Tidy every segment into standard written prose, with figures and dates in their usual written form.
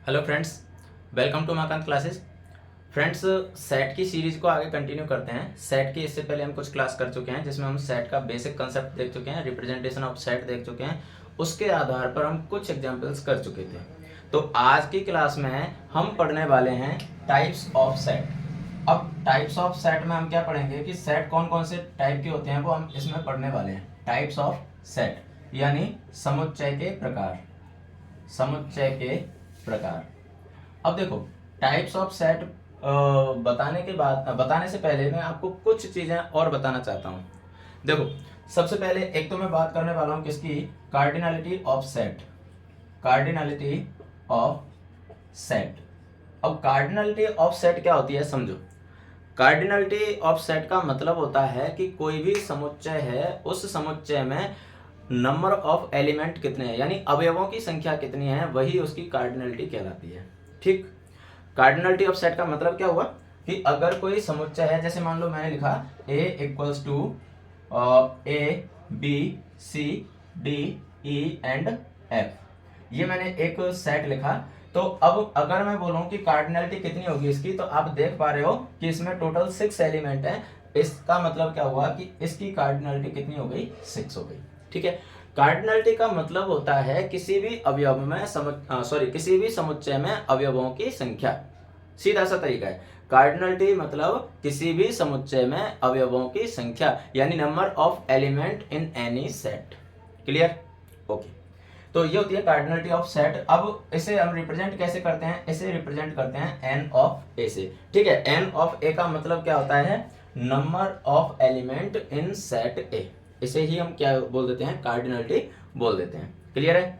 Hello friends, welcome to Makant classes. Friends, set की series को आगे कंटिन्यू करते हैं। सेट की इससे पहले हम कुछ क्लास कर चुके हैं जिसमें हम सेट का बेसिक कंसेप्ट देख चुके हैं, रिप्रेजेंटेशन ऑफ सेट देख चुके हैं। उसके आधार पर हम कुछ एग्जांपल्स कर चुके थे। तो आज की क्लास में हम पढ़ने वाले हैं टाइप्स ऑफ सेट। अब टाइप्स ऑफ सेट में हम क्या पढ़ेंगे कि सेट कौन कौन से टाइप के होते हैं वो हम इसमें पढ़ने वाले हैं। टाइप्स ऑफ सेट यानी समुच्चय के प्रकार। समुच्चय के प्रकार। अब देखो, टाइप्स ऑफ सेट बताने से पहले मैं आपको कुछ चीजें और बताना चाहता हूं। देखो, सबसे पहले एक तो मैं बात करने वाला हूं किसकी, cardinality of set. Cardinality of set. अब कार्डिनलिटी ऑफ सेट क्या होती है समझो। कार्डिनलिटी ऑफ सेट का मतलब होता है कि कोई भी समुच्चय है, उस समुच्चय में नंबर ऑफ एलिमेंट कितने हैं, यानी अवयवों की संख्या कितनी है, वही उसकी कार्डिनलिटी कहलाती है। ठीक। कार्डिनलिटी ऑफ सेट का मतलब क्या हुआ कि अगर कोई समुच्चय है, जैसे मान लो मैंने लिखा A equals to A B C D E and F, ये मैंने एक सेट लिखा। तो अब अगर मैं बोलूं कि कार्डिनलिटी कितनी होगी इसकी, तो आप देख पा रहे हो कि इसमें टोटल 6 एलिमेंट है। इसका मतलब क्या हुआ कि इसकी कार्डिनलिटी कितनी हो गई, 6 हो गई। ठीक है। कार्डिनलिटी का मतलब होता है किसी भी अवयव में किसी भी समुच्चय में अवयवों की संख्या। सीधा सा तरीका है। कार्डिनलिटी मतलब किसी भी समुच्चय में अवयवों की संख्या, यानी number of element in any set. Clear? Okay. तो ये होती है कार्डिनलिटी ऑफ सेट। अब इसे हम रिप्रेजेंट कैसे करते हैं, इसे रिप्रेजेंट करते हैं एन ऑफ ए से। ठीक है। एन ऑफ ए का मतलब क्या होता है, number of element in set ए। इसे ही हम क्या बोल देते हैं, कार्डिनलिटी बोल देते हैं। क्लियर है?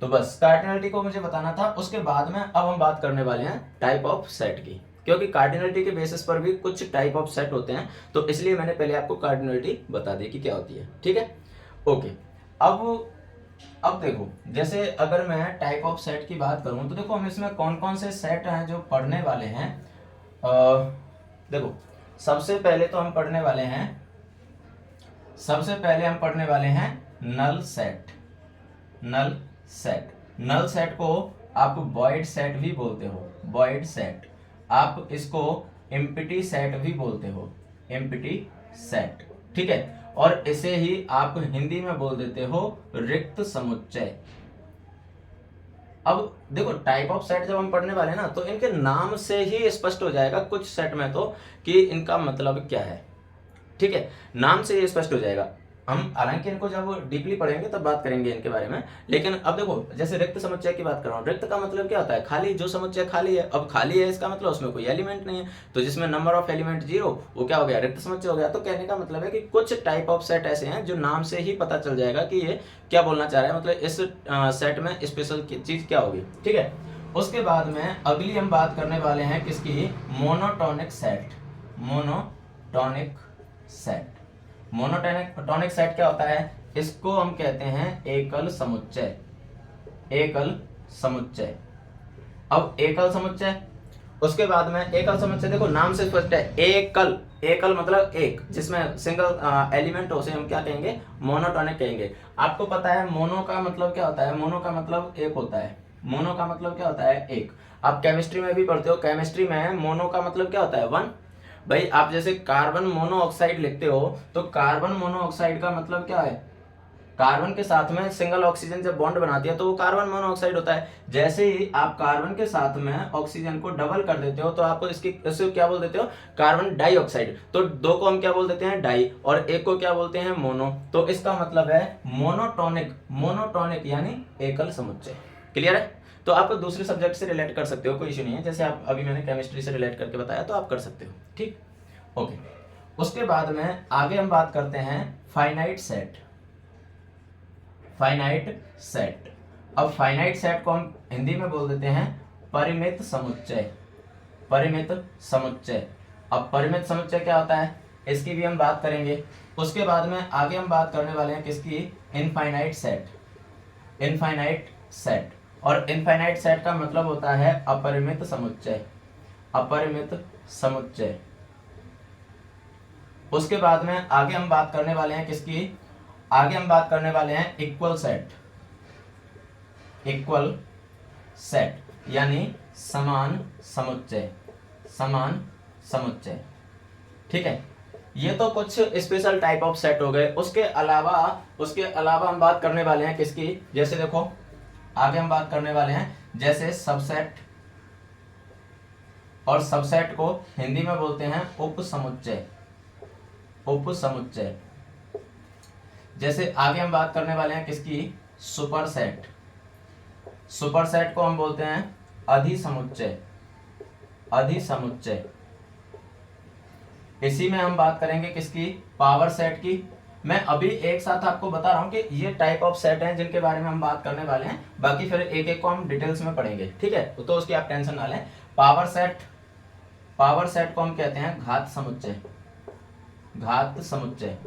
तो बस कार्डिनलिटी को मुझे बताना था। उसके बाद में अब हम बात करने वाले हैं टाइप ऑफ सेट की, क्योंकि कार्डिनलिटी के बेसिस पर भी कुछ टाइप ऑफ सेट होते हैं, तो इसलिए मैंने पहले आपको कार्डिनलिटी बता दी कि क्या होती है। ठीक है। ओके। अब देखो, जैसे अगर मैं टाइप ऑफ सेट की बात करूं तो देखो हम इसमें कौन कौन से सेट हैं जो पढ़ने वाले हैं। देखो, सबसे पहले हम पढ़ने वाले हैं null set. Null set. Null set को आप वॉइड सेट भी बोलते हो, वॉइड सेट। आप इसको एम्प्टी सेट भी बोलते हो, एम्प्टी सेट। ठीक है। और इसे ही आप हिंदी में बोल देते हो रिक्त समुच्चय। अब देखो, टाइप ऑफ सेट जब हम पढ़ने वाले हैं ना, तो इनके नाम से ही स्पष्ट हो जाएगा कुछ सेट में तो कि इनका मतलब क्या है। ठीक है। नाम से ये स्पष्ट हो जाएगा। हम हालांकि इनको जब डीपली पढ़ेंगे तब बात करेंगे इनके बारे में, लेकिन अब देखो, जैसे रिक्त समुच्चय की बात कर रहा हूँ। रिक्त का मतलब क्या होता है, खाली। जो समुच्चय खाली है, अब खाली है इसका मतलब उसमें कोई एलिमेंट नहीं है, तो जिसमें नंबर ऑफ एलिमेंट 0, वो क्या हो गया, रिक्त समुच्चय हो गया। तो कहने का मतलब है कि कुछ टाइप ऑफ सेट ऐसे हैं जो नाम से ही पता चल जाएगा कि ये क्या बोलना चाह रहा है, मतलब इस सेट में स्पेशल चीज क्या होगी। ठीक है। उसके बाद में अगली हम बात करने वाले हैं किसकी, monotonic set. Monotonic set. Monotonic set क्या होता है, इसको हम कहते हैं एकल समुच्चय। एकल समुच्चय। अब एकल समुच्चय, उसके बाद में एकल समुच्चय, देखो नाम से स्पष्ट है, एकल। एकल मतलब एक, जिसमें सिंगल एलिमेंट हो, उसे हम क्या कहेंगे, मोनोटोनिक कहेंगे। आपको पता है मोनो का मतलब क्या होता है, मोनो का मतलब एक होता है। मोनो का मतलब क्या होता है, एक। आप केमिस्ट्री में भी पढ़ते हो, केमिस्ट्री में मोनो का मतलब क्या होता है, 1। भाई आप जैसे कार्बन मोनोऑक्साइड लिखते हो, तो कार्बन मोनोऑक्साइड का मतलब क्या है, कार्बन के साथ में सिंगल ऑक्सीजन जब बॉन्ड बनाती है तो वो कार्बन मोनोऑक्साइड होता है। जैसे ही आप कार्बन के साथ में ऑक्सीजन को डबल कर देते हो तो आपको इसको क्या बोल देते हो, कार्बन डाइऑक्साइड। तो दो को हम क्या बोल देते हैं, डाई, और एक को क्या बोलते हैं, मोनो। तो इसका मतलब है मोनोटोनिक। मोनोटोनिक यानी एकल समुच्चय। क्लियर है? तो आप दूसरे सब्जेक्ट से रिलेट कर सकते हो, कोई इशू नहीं है। जैसे आप अभी मैंने केमिस्ट्री से रिलेट करके बताया तो आप कर सकते हो। ठीक। ओके। उसके बाद में आगे हम बात करते हैं फाइनाइट सेट। Finite set. अब फाइनाइट सेट को हम हिंदी में बोल देते हैं परिमित समुच्चय। परिमित समुच्चय। अब परिमित समुच्चय क्या होता है, इसकी भी हम बात करेंगे। उसके बाद में आगे हम बात करने वाले हैं किसकी, इनफाइनाइट सेट। Infinite set. और इनफाइनाइट सेट का मतलब होता है अपरिमित समुच्चय। अपरिमित समुच्चय। उसके बाद में आगे हम बात करने वाले हैं किसकी, आगे हम बात करने वाले हैं इक्वल सेट। Equal set. यानी समान समुच्चय, समान समुच्चय। ठीक है, ये तो कुछ स्पेशल टाइप ऑफ सेट हो गए। उसके अलावा हम बात करने वाले हैं किसकी, जैसे देखो आगे हम बात करने वाले हैं जैसे सबसेट, और सबसेट को हिंदी में बोलते हैं उपसमुच्चय, उपसमुच्चय। जैसे आगे हम बात करने वाले हैं किसकी, सुपरसेट, सुपरसेट को हम बोलते हैं अधिसमुच्चय, अधिसमुच्चय। इसी में हम बात करेंगे किसकी, पावर सेट की। मैं अभी एक साथ आपको बता रहा हूं कि ये टाइप ऑफ सेट हैं जिनके बारे में हम बात करने वाले हैं, बाकी फिर एक एक को हम डिटेल्स में पढ़ेंगे। ठीक है, तो उसकी आप टेंशन ना लें। पावर सेट, पावर सेट को हम कहते हैं घात समुच्चय, घात समुच्चय।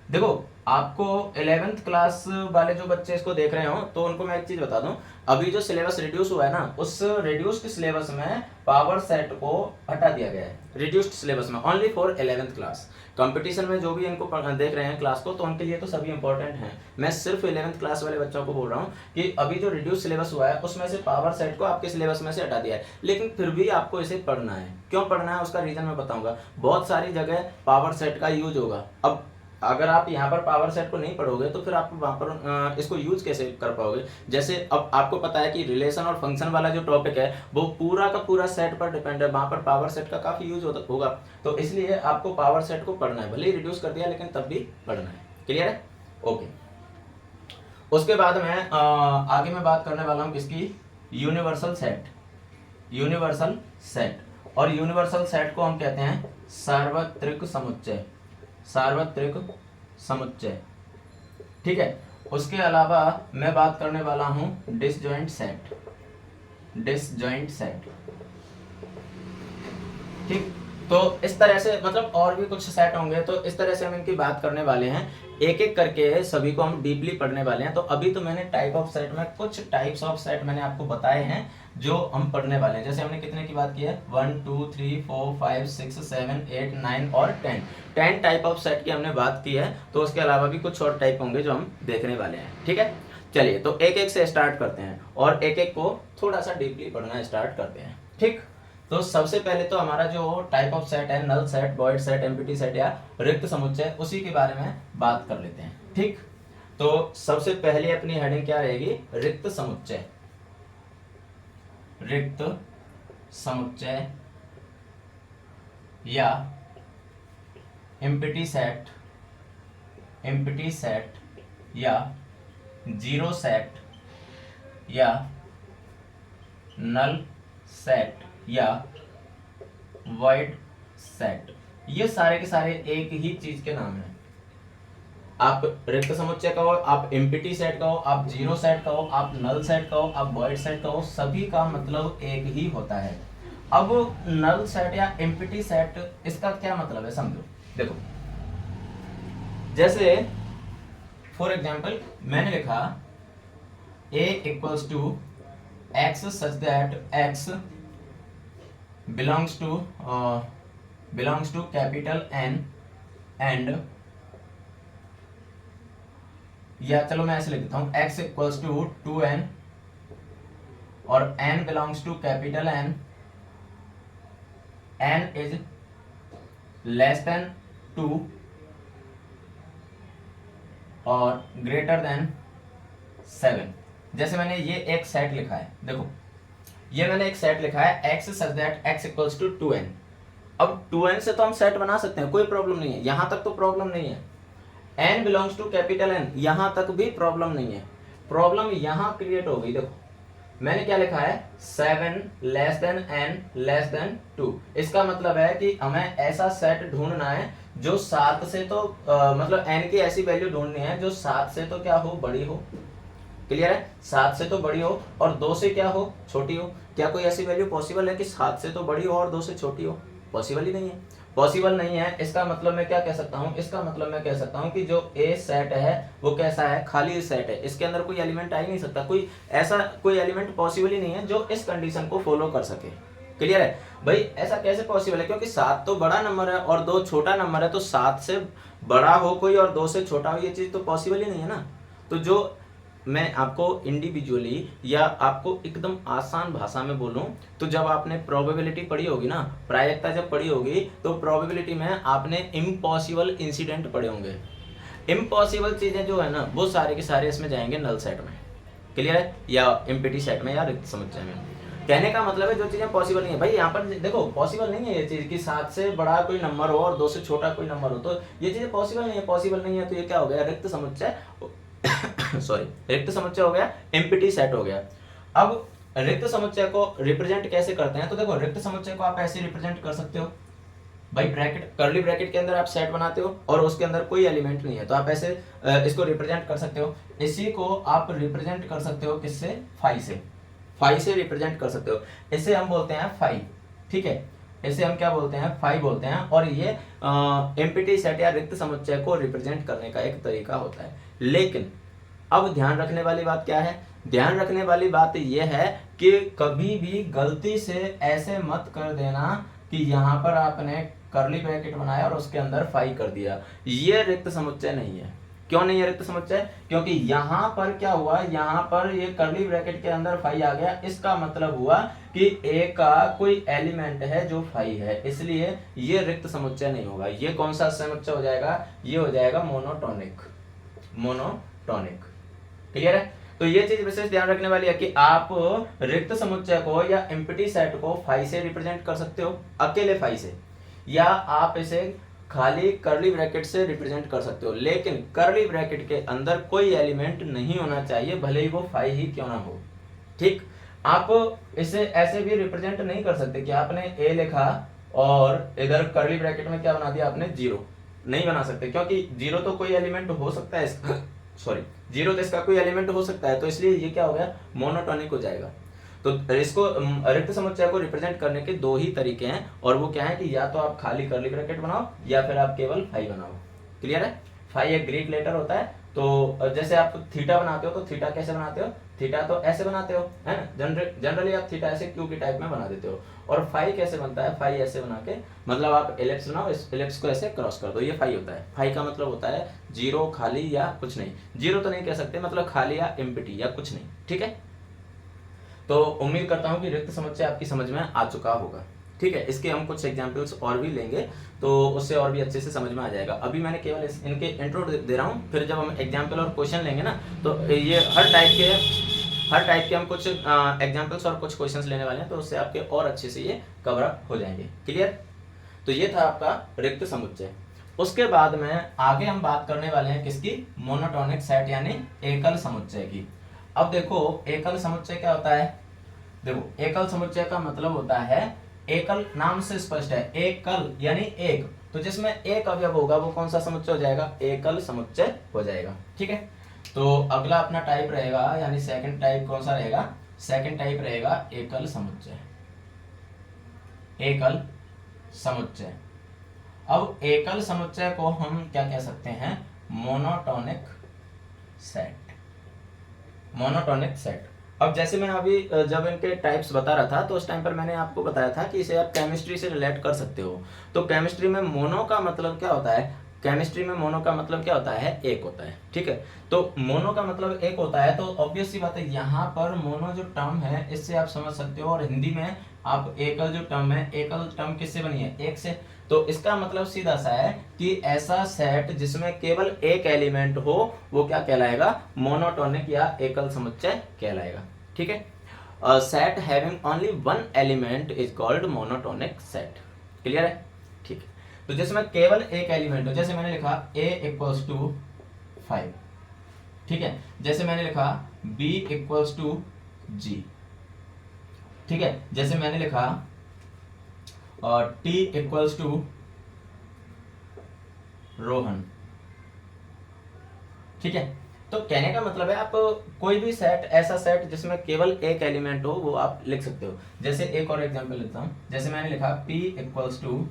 देखो आपको 11th क्लास वाले जो बच्चे इसको देख रहे हो तो उनको मैं एक चीज बता दूं, अभी जो सिलेबस रिड्यूस हुआ है ना, उस रिड्यूस्ड सिलेबस में पावर सेट को हटा दिया गया है। रिड्यूस्ड सिलेबस में only for 11th class. Competition में जो भी इनको देख रहे हैं क्लास को, तो उनके लिए तो सभी इंपॉर्टेंट हैं। मैं सिर्फ 11th क्लास वाले बच्चों को बोल रहा हूँ कि अभी जो रिड्यूस सिलेबस हुआ है उसमें से पावर सेट को आपके सिलेबस में से हटा दिया है, लेकिन फिर भी आपको इसे पढ़ना है। क्यों पढ़ना है उसका रीजन मैं बताऊंगा। बहुत सारी जगह पावर सेट का यूज होगा। अब अगर आप यहाँ पर पावर सेट को नहीं पढ़ोगे तो फिर आप वहाँ पर इसको यूज कैसे कर पाओगे। जैसे अब आपको पता है कि रिलेशन और फंक्शन वाला जो टॉपिक है वो पूरा का पूरा सेट पर डिपेंड है, वहाँ पर पावर सेट का काफी यूज होगा। तो इसलिए आपको पावर सेट को पढ़ना है, भले ही रिड्यूस कर दिया लेकिन तब भी पढ़ना है। क्लियर है, ओके। उसके बाद में आगे मैं बात करने वाला हूँ किसकी, यूनिवर्सल सेट, यूनिवर्सल सेट। और यूनिवर्सल सेट को हम कहते हैं सार्वत्रिक समुच्चय, सार्वत्रिक समुच्चय। ठीक है, उसके अलावा मैं बात करने वाला हूं डिसजॉइंट सेट, डिसजॉइंट सेट। ठीक, तो इस तरह से मतलब और भी कुछ सेट होंगे, तो इस तरह से हम इनकी बात करने वाले हैं, एक एक करके सभी को हम डीपली पढ़ने वाले हैं। तो अभी तो मैंने टाइप ऑफ सेट में कुछ टाइप्स ऑफ सेट मैंने आपको बताए हैं जो हम पढ़ने वाले हैं। जैसे हमने कितने की बात की है, 1 2 3 4 5 6 7 8 9 और 10 टाइप ऑफ सेट की हमने बात की है। तो उसके अलावा भी कुछ और टाइप होंगे जो हम देखने वाले हैं। ठीक है, चलिए तो एक एक से स्टार्ट करते हैं और एक एक को थोड़ा सा डीपली पढ़ना स्टार्ट करते हैं। ठीक, तो सबसे पहले तो हमारा जो टाइप ऑफ सेट है, null set, void set, empty set या रिक्त समुच्चय, उसी के बारे में बात कर लेते हैं। ठीक, तो सबसे पहले अपनी हेडिंग क्या रहेगी, रिक्त समुच्चय, रिक्त समुच्चय या एम्प्टी सेट, एम्प्टी सेट या जीरो सेट या नल सेट या वॉइड सेट, ये सारे के सारे एक ही चीज के नाम हैं। आप रिक्त समुच्चय कहो, आप एम्प्टी सेट कहो, आप जीरो सेट कहो, आप नल सेट कहो, आप वॉइड सेट कहो, सभी का मतलब एक ही होता है। अब नल सेट या एम्प्टी सेट, इसका क्या मतलब है समझो। देखो जैसे फॉर एग्जाम्पल मैंने लिखा a equals to x such that x belongs to capital N and, या चलो मैं ऐसे लिख देता हूं, x इक्वल्स टू 2n और n belongs to capital N, n is less than 2 और ग्रेटर देन 7। जैसे मैंने ये एक सेट लिखा है, देखो ये मैंने एक सेट लिखा है x such that x equals to 2n। अब 2n से तो हम सेट बना सकते हैं, कोई प्रॉब्लम नहीं है, यहां तक तो प्रॉब्लम नहीं है। n belongs to capital N, यहां तक भी प्रॉब्लम नहीं है। प्रॉब्लम यहां क्रिएट हो गई, देखो मैंने क्या लिखा है, 7 less than n less than 2। इसका मतलब है कि हमें ऐसा सेट ढूंढना है जो 7 से तो मतलब n की ऐसी वैल्यू ढूंढनी है जो 7 से तो क्या हो, बड़ी हो। क्लियर है, 7 से तो बड़ी हो और 2 से क्या हो, छोटी हो। क्या कोई ऐसी वैल्यू पॉसिबल है कि 7 से तो बड़ी हो और 2 से छोटी हो? पॉसिबल ही नहीं है, पॉसिबल नहीं है। इसका मतलब मैं क्या कह सकता हूँ, इसका मतलब मैं कह सकता हूँ कि जो ए सेट है वो कैसा है, खाली सेट है, इसके अंदर कोई एलिमेंट आ ही नहीं सकता, कोई ऐसा कोई एलिमेंट पॉसिबल ही नहीं है जो इस कंडीशन को फॉलो कर सके। क्लियर है भाई, ऐसा कैसे पॉसिबल है, क्योंकि 7 तो बड़ा नंबर है और 2 छोटा नंबर है, तो 7 से बड़ा हो कोई और 2 से छोटा हो, ये चीज तो पॉसिबल ही नहीं है ना। तो जो मैं आपको इंडिविजुअली या आपको एकदम आसान भाषा में बोलूं तो जब आपने प्रोबेबिलिटी पढ़ी होगी ना, प्रायिकता जब पढ़ी होगी, तो प्रोबेबिलिटी में आपने इम्पॉसिबल इंसिडेंट पढ़े होंगे। इम्पॉसिबल चीजें जो है ना वो सारे के सारे इसमें जाएंगे नल सेट में, क्लियर है, या एम्प्टी सेट में या रिक्त समुच्चय में। कहने का मतलब है जो चीजें पॉसिबल नहीं है भाई, यहाँ पर देखो पॉसिबल नहीं है ये चीज कि 7 से बड़ा कोई नंबर हो और 2 से छोटा कोई नंबर हो, तो ये चीजें पॉसिबल नहीं है। पॉसिबल नहीं है तो ये क्या हो गया, रिक्त समुच्चय सॉरी, रिक्त समुच्चय हो गया, एम्प्टी सेट हो गया। अब रिक्त समुच्चय को रिप्रेजेंट कैसे करते हैं, तो देखो रिक्त समुच्चय को आप ऐसे रिप्रेजेंट कर सकते हो भाई, ब्रैकेट कर्ली ब्रैकेट के अंदर आप सेट बनाते हो और उसके अंदर कोई एलिमेंट नहीं है, तो आप ऐसे इसको रिप्रेजेंट कर सकते हो। इसी को आप रिप्रेजेंट कर सकते हो किससे, फाई से, फाई से रिप्रेजेंट कर सकते हो। इसे हम बोलते हैं फाई, ठीक है, इसे हम क्या बोलते हैं, फाई बोलते हैं। और ये एम्प्टी सेट या रिक्त समुच्चय को रिप्रेजेंट करने का एक तरीका होता है। लेकिन अब ध्यान रखने वाली बात क्या है, ध्यान रखने वाली बात यह है कि कभी भी गलती से ऐसे मत कर देना कि यहाँ पर आपने कर्ली ब्रैकेट बनाया और उसके अंदर फाई कर दिया, ये रिक्त समुच्चय नहीं है। क्यों नहीं है रिक्त समुच्चय, क्योंकि यहाँ पर क्या हुआ, यहाँ पर ये कर्ली ब्रैकेट के अंदर फाई आ गया, इसका मतलब हुआ कि ए का कोई एलिमेंट है जो फाई है, इसलिए ये रिक्त समुच्चय नहीं होगा। ये कौन सा समुच्चय हो जाएगा, ये हो जाएगा मोनोटोनिक, मोनोटोनिक, क्लियर है। तो ये चीज विशेष ध्यान रखने वाली है कि आप रिक्त समुच्चय को या एम्प्टी सेट को फाई से रिप्रेजेंट कर सकते हो, अकेले फाई से, या आप इसे खाली कर्ली ब्रैकेट से रिप्रेजेंट कर सकते हो, लेकिन कर्ली ब्रैकेट के अंदर कोई एलिमेंट नहीं होना चाहिए, भले ही वो फाई ही क्यों ना हो, ठीक। आप इसे ऐसे भी रिप्रेजेंट नहीं कर सकते कि आपने ए लिखा और इधर कर्ली ब्रैकेट में क्या बना दिया आपने, जीरो, नहीं बना सकते, क्योंकि जीरो तो कोई एलिमेंट हो सकता है इसका सॉरी, जीरो तो इसका कोई एलिमेंट हो सकता है, तो इसलिए ये क्या हो गया, मोनोटोनिक हो जाएगा। तो इसको रिक्त समुच्चय को रिप्रेजेंट करने के दो ही तरीके हैं, और वो क्या है कि या तो आप खाली कर्ली ब्रैकेट बनाओ या फिर आप केवल फाई बनाओ, क्लियर है। फाई एक ग्रीक लेटर होता है, तो जैसे आप थीटा बनाते हो तो थीटा कैसे बनाते हो, थीटा तो ऐसे बनाते हो, है ना, जनरली आप थीटा ऐसे क्यू की टाइप में बना देते हो। और फाई कैसे बनता है, फाई ऐसे बना के, मतलब आप एलिप्स बनाओ, इस एलिप्स को ऐसे क्रॉस कर दो, ये फाई होता है। फाई का मतलब होता है जीरो, खाली या कुछ नहीं, जीरो तो नहीं कह सकते, मतलब खाली या एम्प्टी या कुछ नहीं, ठीक है। तो उम्मीद करता हूं कि रिक्त समुच्चय आपकी समझ में आ चुका होगा, ठीक है। इसके हम कुछ एग्जाम्पल्स और भी लेंगे तो उससे और भी अच्छे से समझ में आ जाएगा। अभी मैंने केवल इनके इंट्रो दे रहा हूँ, फिर जब हम एग्जाम्पल और क्वेश्चन लेंगे ना, तो ये हर टाइप के हम कुछ एग्जाम्पल्स और कुछ क्वेश्चंस लेने वाले हैं, तो उससे आपके और अच्छे से ये कवर अप हो जाएंगे, क्लियर। तो ये था आपका रिक्त समुच्चय। उसके बाद में आगे हम बात करने वाले हैं किसकी, मोनोटोनिक सेट यानी एकल समुच्चय की। अब देखो एकल समुच्चय क्या होता है, देखो एकल समुच्चय का मतलब होता है, एकल नाम से स्पष्ट है, एकल यानी एक, तो जिसमें एक अवयव होगा वो कौन सा समुच्चय हो जाएगा, एकल समुच्चय हो जाएगा, ठीक है। तो अगला अपना टाइप रहेगा, यानी सेकंड टाइप कौन सा रहेगा, सेकंड टाइप रहेगा एकल समुच्चय, एकल समुच्चय। अब एकल समुच्चय को हम क्या कह सकते हैं, मोनोटोनिक सेट, मोनोटोनिक सेट। अब जैसे मैं अभी जब इनके टाइप्स बता रहा था तो उस टाइम पर मैंने आपको बताया था कि इसे आप केमिस्ट्री से रिलेट कर सकते हो। तो केमिस्ट्री में मोनो का मतलब क्या होता है, केमिस्ट्री में मोनो का मतलब क्या होता है, एक होता है, ठीक है। तो मोनो का मतलब एक होता है, तो ऑब्वियस सी बात है यहाँ पर मोनो जो टर्म है इससे आप समझ सकते हो, और हिंदी में आप एकल जो टर्म है, एकल टर्म किससे बनी है, एक से। तो इसका मतलब सीधा सा है कि ऐसा सेट जिसमें केवल एक एलिमेंट हो वो क्या कहलाएगा, मोनोटोनिक या एकल समुच्चय कहलाएगा, ठीक है। Set having only one element is called monotonic set, clear है, ठीक है। तो जिसमें केवल एक एलिमेंट हो, जैसे मैंने लिखा a इक्वल्स टू 5, ठीक है, जैसे मैंने लिखा b इक्वल्स टू g, ठीक है, जैसे मैंने लिखा और t इक्वल्स टू रोहन, ठीक है। तो कहने का मतलब है आप कोई भी सेट, ऐसा सेट जिसमें केवल एक एलिमेंट हो वो आप लिख सकते हो। जैसे एक और एग्जांपल लेता हूं, जैसे मैंने लिखा p equals to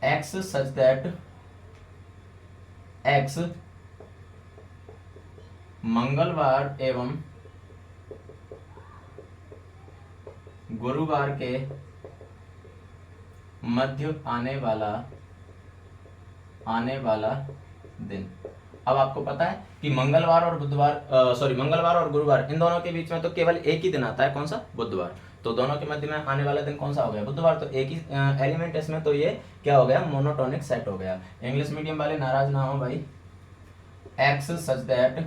x such that x मंगलवार एवं गुरुवार के मध्य आने वाला दिन। अब आपको पता है कि मंगलवार और मंगलवार और गुरुवार इन दोनों के बीच में तो केवल एक ही दिन आता है, कौन सा, बुधवार। तो दोनों के मध्य में आने वाला दिन कौन सा हो गया, बुधवार। तो एक ही एलिमेंट इसमें, तो ये क्या हो गया, मोनोटोनिक सेट हो गया। इंग्लिश मीडियम वाले नाराज ना हो भाई। X such that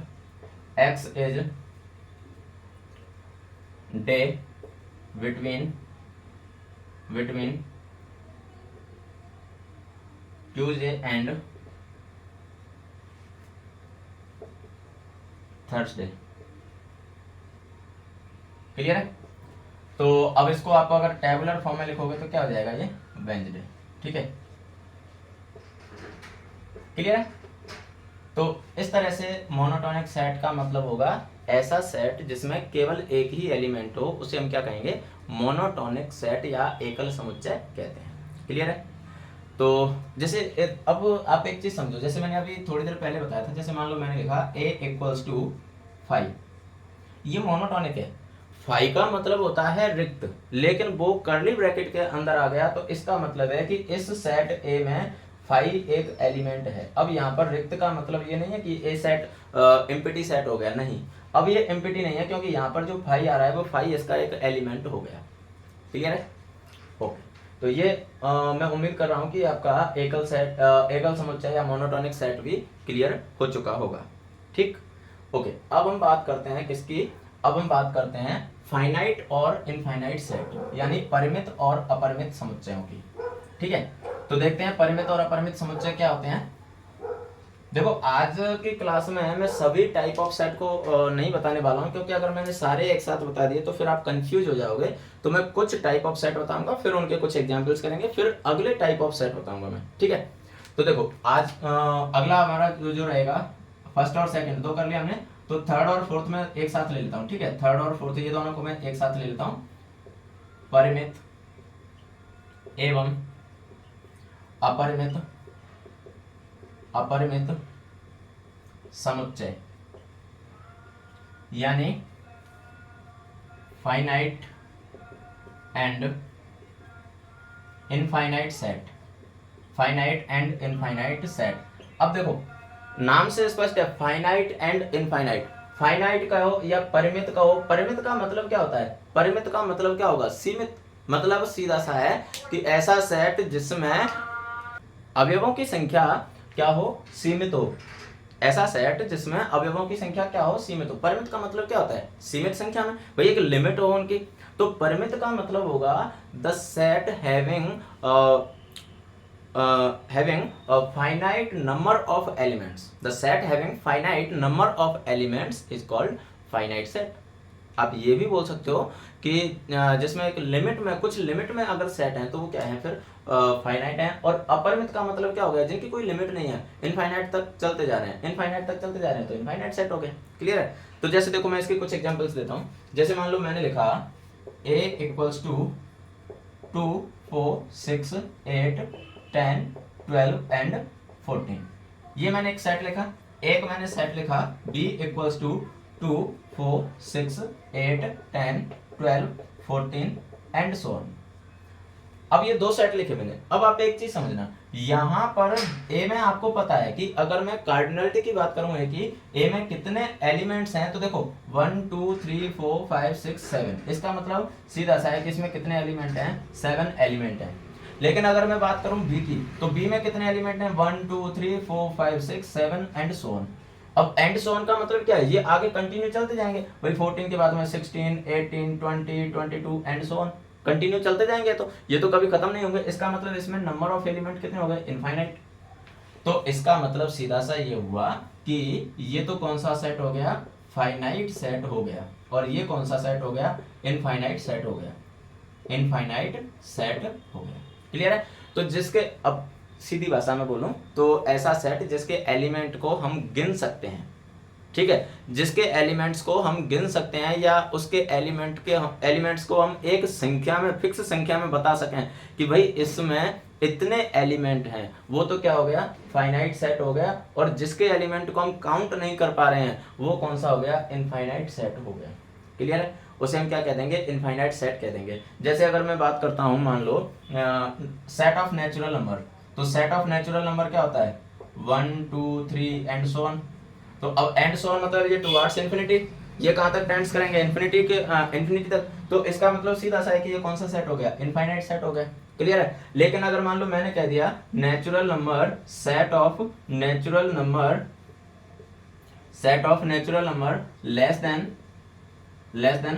x is day between Tuesday and Thursday. Clear है। तो अब इसको आप अगर टेबुलर फॉर्म में लिखोगे तो क्या हो जाएगा, ये वेंसडे। ठीक है, क्लियर है। तो इस तरह से मोनोटोनिक सेट का मतलब होगा ऐसा सेट जिसमें केवल एक ही एलिमेंट हो, उसे हम क्या कहेंगे, मोनोटोनिक सेट या एकल समुच्चय कहते हैं। क्लियर है। तो जैसे अब आप एक चीज समझो, जैसे मैंने अभी थोड़ी देर पहले बताया था, जैसे मान लो मैंने लिखा a इक्वल्स टू 5, ये मोनोटोनिक है। 5 का मतलब होता है रिक्त, लेकिन वो कर्ली ब्रैकेट के अंदर आ गया तो इसका मतलब है कि इस सेट A में 5 एक एलिमेंट है। अब यहाँ पर रिक्त का मतलब ये नहीं है कि A सेट एम्प्टी सेट हो गया, नहीं, अब ये एम्प्टी नहीं है, क्योंकि यहाँ पर जो 5 आ रहा है वो 5 इसका एक एलिमेंट हो गया। क्लियर है। ओके, तो ये मैं उम्मीद कर रहा हूँ कि आपका एकल समुच्चय या मोनोटोनिक सेट भी क्लियर हो चुका होगा। ठीक, ओके। अब हम बात करते हैं किसकी, अब हम बात करते हैं फाइनाइट और इनफाइनाइट सेट, यानी परिमित और अपरिमित समुच्चयों की। ठीक है, तो देखते हैं परिमित और अपरिमित समुच्चय क्या होते हैं। देखो आज की क्लास में मैं सभी टाइप ऑफ सेट को नहीं बताने वाला हूं, क्योंकि अगर मैंने सारे एक साथ बता दिए तो फिर आप कंफ्यूज हो जाओगे। तो मैं कुछ टाइप ऑफ सेट बताऊंगा, फिर उनके कुछ एग्जांपल्स करेंगे, फिर अगले टाइप ऑफ सेट बताऊंगा मैं। ठीक है, तो देखो आज अगला हमारा जो रहेगा, फर्स्ट और सेकंड दो कर लिया हमने, तो थर्ड और फोर्थ में एक साथ ले लेता हूँ। ठीक है, थर्ड और फोर्थ ये दोनों को मैं एक साथ ले लेता हूँ। परिमित एवं अपरिमित समुच्चय, यानी finite and infinite set, finite and infinite set. अब देखो नाम से स्पष्ट है, फाइनाइट एंड इनफाइनाइट। फाइनाइट का हो या परिमित का हो, परिमित का मतलब क्या होता है, परिमित का मतलब क्या होगा, सीमित। मतलब सीधा सा है कि ऐसा सेट जिसमें अवयवों की संख्या क्या हो, सीमित हो। ऐसा सेट जिसमें अवयवों की संख्या क्या हो, सीमित हो। परिमित का मतलब क्या होता है, सीमित संख्या में, भाई एक लिमिट हो उनकी। तो परिमित का मतलब होगा the set having a finite number of elements. The set having finite number of elements is called finite set. आप ये भी बोल सकते हो कि जिसमें एक लिमिट में, कुछ लिमिट में अगर सेट है तो वो क्या है, फिर फाइनाइट है। और अपरिमित का मतलब क्या हो गया, जिनकी कोई लिमिट नहीं है, इनफाइनाइट तक चलते जा रहे हैं, इनफाइनाइट तक चलते जा रहे हैं, तो इनफाइनाइट सेट हो गए। क्लियर है। तो जैसे देखो मैं इसके कुछ एग्जांपल्स देता हूँ। जैसे मान लो मैंने लिखा a इक्वल्स टू 2 4 6 8 10 12 एंड 14, ये मैंने एक सेट लिखा। एक मैंने सेट लिखा b equals to 2 4 6 8 10 12 14 and so on. अब ये दो सेट लिखे मैंने। अब आप एक चीज समझना, यहां पर ए में आपको पता है कि अगर मैं कार्डिनलिटी की बात करूं कि ए में कितने एलिमेंट्स हैं, तो देखो 1 2 3 4 5 6 7, इसका मतलब सीधा सा है कि इसमें कितने एलिमेंट हैं, 7 एलिमेंट हैं। लेकिन अगर मैं बात करूं बी की, तो बी में कितने एलिमेंट हैं, 1 2 3 4 5 6 7 एंड सो ऑन। अब एंड सो ऑन का मतलब क्या है, ये आगे कंटिन्यू चलते जाएंगे। भाई 14 के बाद में 16 18 20 22 एंड सो ऑन, कंटिन्यू चलते जाएंगे, तो ये तो कभी खत्म नहीं होंगे। इसका मतलब इसमें नंबर ऑफ एलिमेंट कितने हो गए, इनफाइनाइट। तो इसका मतलब सीधा सा ये हुआ कि ये तो कौन सा सेट हो गया, फाइनाइट सेट हो गया, और ये कौन सा सेट हो गया, इनफाइनाइट सेट हो गया, इनफाइनाइट सेट हो गया। क्लियर है। तो जिसके, अब सीधी भाषा में बोलूं तो ऐसा सेट जिसके एलिमेंट को हम गिन सकते हैं। ठीक है, जिसके एलिमेंट्स को हम गिन सकते हैं, या उसके एलिमेंट्स को हम एक संख्या में, फिक्स संख्या में बता सकें कि भाई इसमें इतने एलिमेंट हैं, वो तो क्या हो गया, फाइनाइट सेट हो गया। और जिसके एलिमेंट को हम काउंट नहीं कर पा रहे हैं, वो कौन सा हो गया, इनफाइनाइट सेट हो गया। क्लियर है, उसे हम क्या कह देंगे, इनफाइनाइट सेट कह देंगे। जैसे अगर मैं बात करता हूं, मान लो सेट ऑफ नेचुरल नंबर, तो सेट ऑफ नेचुरल नंबर क्या होता है, 1 2 3 एंड सो ऑन। तो अब एंड सो ऑन मतलब ये टुवर्ड्स इन्फिनिटी, ये कहाँ तक टेंड्स करेंगे, इन्फिनिटी के इन्फिनिटी तक। तो इसका मतलब सीधा सा है कि ये कौन सा सेट हो गया, इनफाइनाइट सेट हो गया। क्लियर है। लेकिन अगर मान लो मैंने कह दिया natural number set of natural number less than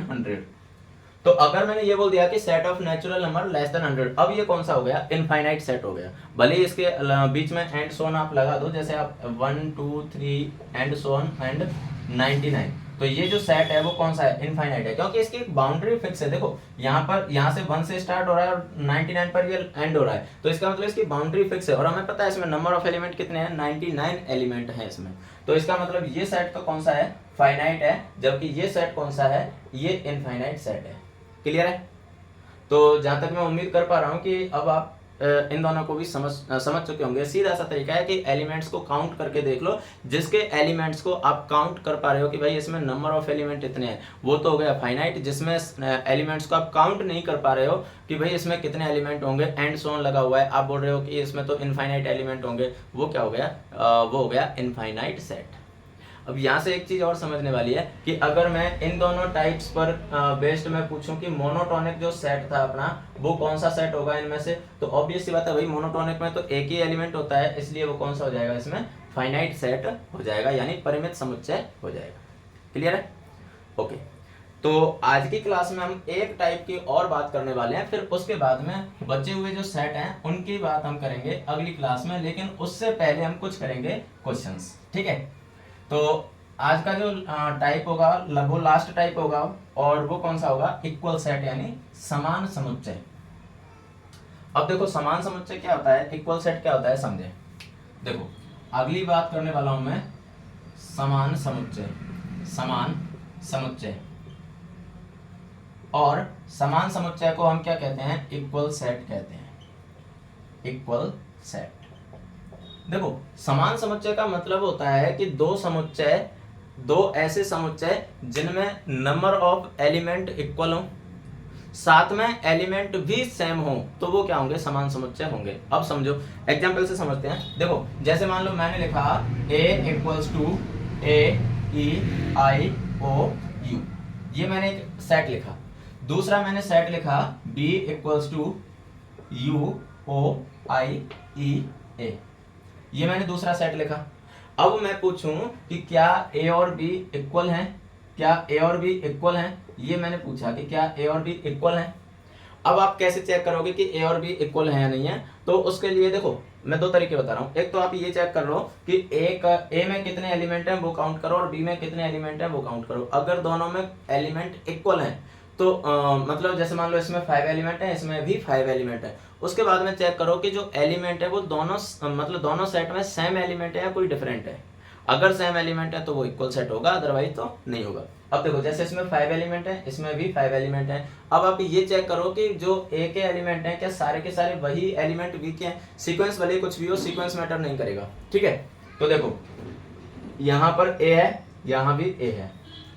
100, तो अगर मैंने ये बोल दिया कि set of natural number less than 100, अब ये कौन सा हो गया, इनफाइनाइट सेट हो गया। भले ही इसके बीच में एंड सोन आप लगा दो, जैसे आप 1 2 3 एंड सोन एंड 99, तो ये जो सेट है वो कौन सा है, इनफाइनाइट है, क्योंकि इसकी एक बाउंड्री फिक्स है। देखो यहाँ से 1 से स्टार्ट हो रहा है और 99 पर ये एंड हो रहा है, तो इसका मतलब इसकी बाउंड्री फिक्स है। और हमें पता है इसमें नंबर ऑफ एलिमेंट कितने हैं, 99 एलिमेंट हैं इसमें। तो इसका मतलब ये सेट तो कौन सा है, फाइनाइट है, जबकि ये सेट कौन सा है, ये इनफाइनाइट सेट है। क्लियर है। तो जहां तक मैं उम्मीद कर पा रहा हूं कि अब आप इन दोनों को भी समझ चुके होंगे। सीधा सा तरीका है कि एलिमेंट्स को काउंट करके देख लो, जिसके एलिमेंट्स को आप काउंट कर पा रहे हो कि भाई इसमें नंबर ऑफ एलिमेंट इतने हैं, वो तो हो गया फाइनाइट। जिसमें एलिमेंट्स को आप काउंट नहीं कर पा रहे हो कि भाई इसमें कितने एलिमेंट होंगे, एंड सोन लगा हुआ है, आप बोल रहे हो कि इसमें तो इनफाइनाइट एलिमेंट होंगे, वो क्या हो गया, वो हो गया इनफाइनाइट सेट। अब यहाँ से एक चीज और समझने वाली है कि अगर मैं इन दोनों टाइप्स पर बेस्ड मैं पूछूं कि मोनोटोनिक जो सेट था अपना वो कौन सा सेट होगा इनमें से, तो ऑब्वियस सी बात है भाई मोनोटोनिक में तो एक ही एलिमेंट होता है, इसलिए वो कौन सा हो जाएगा, इसमें फाइनाइट सेट हो जाएगा, यानी परिमित समुच्चय हो जाएगा। क्लियर है। ओके, तो आज की क्लास में हम एक टाइप की और बात करने वाले हैं, फिर उसके बाद में बचे हुए जो सेट हैं उनकी बात हम करेंगे अगली क्लास में, लेकिन उससे पहले हम कुछ करेंगे क्वेश्चंस। ठीक है। तो आज का जो टाइप होगा वो लास्ट टाइप होगा, और वो कौन सा होगा, इक्वल सेट यानी समान समुच्चय। अब देखो समान समुच्चय क्या होता है, इक्वल सेट क्या होता है, समझे। देखो अगली बात करने वाला हूं मैं समान समुच्चय, और समान समुच्चय को हम क्या कहते हैं, इक्वल सेट कहते हैं, इक्वल सेट। देखो समान समुच्चय का मतलब होता है कि दो ऐसे समुच्चय जिनमें नंबर ऑफ एलिमेंट इक्वल हो, साथ में एलिमेंट भी सेम हो, तो वो क्या होंगे, समान समुच्चय होंगे। अब समझो, एग्जांपल से समझते हैं। देखो जैसे मान लो मैंने लिखा a इक्वल्स टू AEIOU, ये मैंने एक सेट लिखा। दूसरा मैंने सेट लिखा b इक्वल्स टू UOIEA, ये मैंने दूसरा सेट लिखा। अब मैं पूछूं कि क्या a और b इक्वल हैं, क्या a और b इक्वल हैं, ये मैंने पूछा कि क्या a और b इक्वल हैं। अब आप कैसे चेक करोगे कि a और b इक्वल है या नहीं है, तो उसके लिए देखो मैं दो तरीके बता रहा हूँ। एक तो आप ये चेक कर लो कि a में कितने एलिमेंट हैं वो काउंट करो, और b में कितने एलिमेंट हैं वो काउंट करो। अगर दोनों में एलिमेंट इक्वल हैं तो मतलब जैसे मान लो इसमें 5 एलिमेंट है, इसमें भी 5 एलिमेंट है। उसके बाद में चेक करो कि जो एलिमेंट है वो दोनों मतलब दोनों सेट में सेम एलिमेंट है या कोई डिफरेंट है। अगर सेम एलिमेंट है तो वो इक्वल सेट होगा, अदरवाइज तो नहीं होगा। अब देखो जैसे इसमें 5 एलिमेंट है, इसमें भी 5 एलिमेंट है। अब आप ये चेक करो कि जो ए के एलिमेंट हैं क्या सारे के सारे वही एलिमेंट बी के हैं। सीक्वेंस भले कुछ भी हो, सीक्वेंस मैटर नहीं करेगा। ठीक है। तो देखो यहाँ पर ए है, यहाँ भी ए है,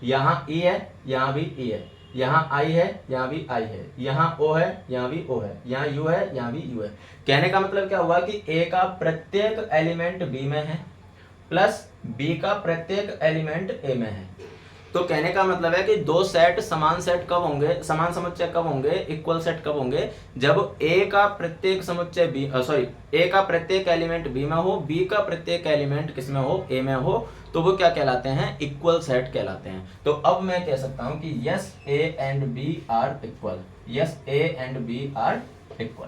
यहाँ ई है, यहाँ भी ई है, यहाँ आई है, यहाँ भी आई है, यहाँ ओ है, यहाँ भी ओ है, यहाँ यू है, यहाँ भी यू है। कहने का मतलब क्या हुआ कि ए का प्रत्येक एलिमेंट बी में है प्लस बी का प्रत्येक एलिमेंट ए में है। तो कहने का मतलब है कि दो सेट समान सेट कब होंगे, समान समुच्चय कब होंगे, इक्वल सेट कब होंगे, जब ए का प्रत्येक समुच्चय बी ए का प्रत्येक एलिमेंट बी में हो, बी का प्रत्येक एलिमेंट किसमें हो, ए में हो, तो वो क्या कहलाते हैं, इक्वल सेट कहलाते हैं। तो अब मैं कह सकता हूं कि yes A and B are equal, yes A and B are equal.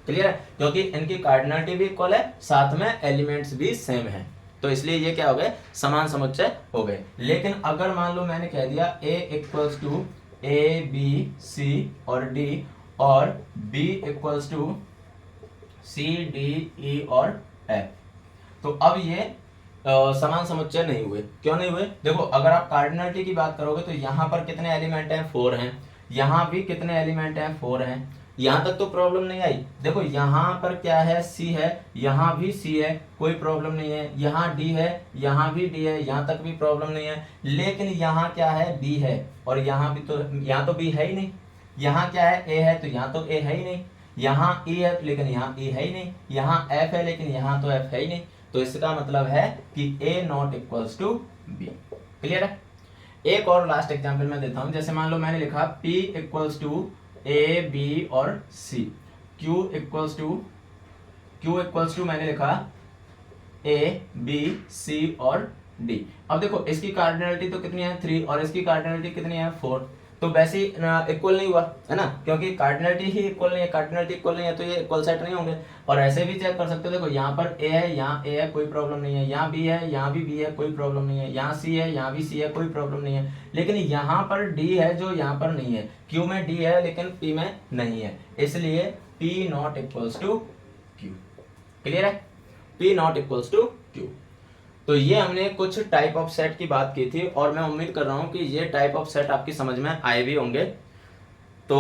Clear है, क्योंकि इनकी कार्डिनलिटी भी इक्वल है, साथ में एलिमेंट्स भी सेम है, तो इसलिए ये क्या हो गए, समान समुच्चय हो गए। लेकिन अगर मान लो मैंने कह दिया a equals to A B C और डी, और b equals to C D E और एफ, तो अब ये समान समुच्चय नहीं हुए। क्यों नहीं हुए, देखो अगर आप कार्डिनलिटी की बात करोगे तो यहाँ पर कितने एलिमेंट हैं, 4 हैं, यहाँ भी कितने एलिमेंट हैं, 4 हैं, यहाँ तक तो प्रॉब्लम नहीं आई। देखो यहाँ पर क्या है, सी है, यहाँ भी सी है, कोई प्रॉब्लम नहीं है, यहाँ डी है, यहाँ भी डी है, यहाँ तक भी प्रॉब्लम नहीं है। लेकिन यहाँ क्या है, बी है, और यहाँ भी तो, यहाँ तो बी है ही नहीं। यहाँ क्या है, ए है, तो यहाँ तो ए है ही नहीं। यहाँ ई है लेकिन यहाँ ई है ही नहीं। यहाँ एफ है लेकिन यहाँ तो एफ है ही नहीं। तो इसका मतलब है कि A not equals to B। Clear है। एक और लास्ट एग्जांपल मैं देता हूं, जैसे मान लो मैंने लिखा P equals to A B और C, Q इक्वल्स टू मैंने लिखा A B C और D। अब देखो इसकी कार्डिनलिटी तो कितनी है 3 और इसकी कार्डिनलिटी कितनी है 4, तो वैसे ही इक्वल नहीं हुआ है ना, क्योंकि कार्डिनलिटी ही इक्वल नहीं है, कार्डिनलिटी इक्वल नहीं है तो ये इक्वल सेट नहीं होंगे। और ऐसे भी चेक कर सकते हो, देखो यहाँ पर A है, यहाँ A है, कोई प्रॉब्लम नहीं है, यहाँ B है, यहाँ भी B है, कोई प्रॉब्लम नहीं है, यहाँ C है, यहाँ भी C है, कोई प्रॉब्लम नहीं है। लेकिन यहाँ पर D है जो यहाँ पर नहीं है, Q में D है लेकिन P में नहीं है, इसलिए P not equals to Q। Clear है, P not equals to Q। तो ये हमने कुछ टाइप ऑफ सेट की बात की थी और मैं उम्मीद कर रहा हूं कि ये टाइप ऑफ सेट आपकी समझ में आए भी होंगे। तो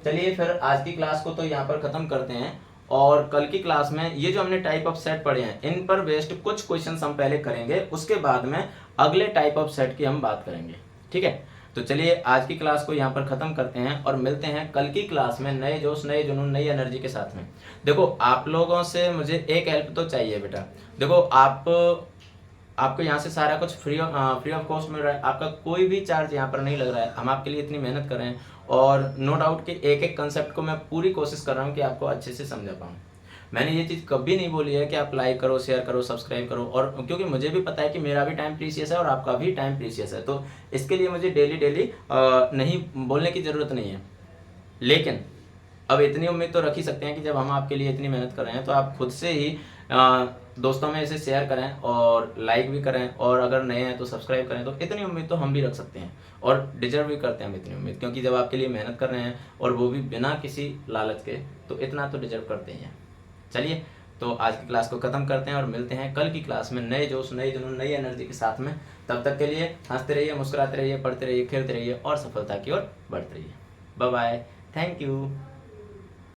चलिए फिर आज की क्लास को तो यहाँ पर खत्म करते हैं, और कल की क्लास में ये जो हमने टाइप ऑफ सेट पढ़े हैं इन पर बेस्ड कुछ क्वेश्चंस हम पहले करेंगे, उसके बाद में अगले टाइप ऑफ सेट की हम बात करेंगे। ठीक है, तो चलिए आज की क्लास को यहाँ पर खत्म करते हैं और मिलते हैं कल की क्लास में नए जोश, नए जुनून, नई एनर्जी के साथ में। देखो आप लोगों से मुझे एक हेल्प तो चाहिए बेटा। देखो आपको यहाँ से सारा कुछ फ्री ऑफ कॉस्ट मिल रहा है, आपका कोई भी चार्ज यहाँ पर नहीं लग रहा है, हम आपके लिए इतनी मेहनत कर रहे हैं और नो डाउट कि एक एक कंसेप्ट को मैं पूरी कोशिश कर रहा हूँ कि आपको अच्छे से समझा पाऊँ। मैंने ये चीज़ कभी नहीं बोली है कि आप लाइक करो, शेयर करो, सब्सक्राइब करो, और क्योंकि मुझे भी पता है कि मेरा भी टाइम प्रीशियस है और आपका भी टाइम प्रीशियस है, तो इसके लिए मुझे डेली नहीं बोलने की ज़रूरत नहीं है। लेकिन अब इतनी उम्मीद तो रख ही सकते हैं कि जब हम आपके लिए इतनी मेहनत कर रहे हैं तो आप खुद से ही दोस्तों में इसे शेयर करें और लाइक भी करें, और अगर नए हैं तो सब्सक्राइब करें। तो इतनी उम्मीद तो हम भी रख सकते हैं और डिजर्व भी करते हैं हम इतनी उम्मीद, क्योंकि जब आपके लिए मेहनत कर रहे हैं और वो भी बिना किसी लालच के, तो इतना तो डिजर्व करते ही हैं। चलिए तो आज की क्लास को खत्म करते हैं और मिलते हैं कल की क्लास में नए जोश, नए जुनून, नई एनर्जी के साथ में। तब तक के लिए हंसते रहिए, मुस्कुराते रहिए, पढ़ते रहिए, खेलते रहिए और सफलता की ओर बढ़ते रहिए। Bye bye, thank you.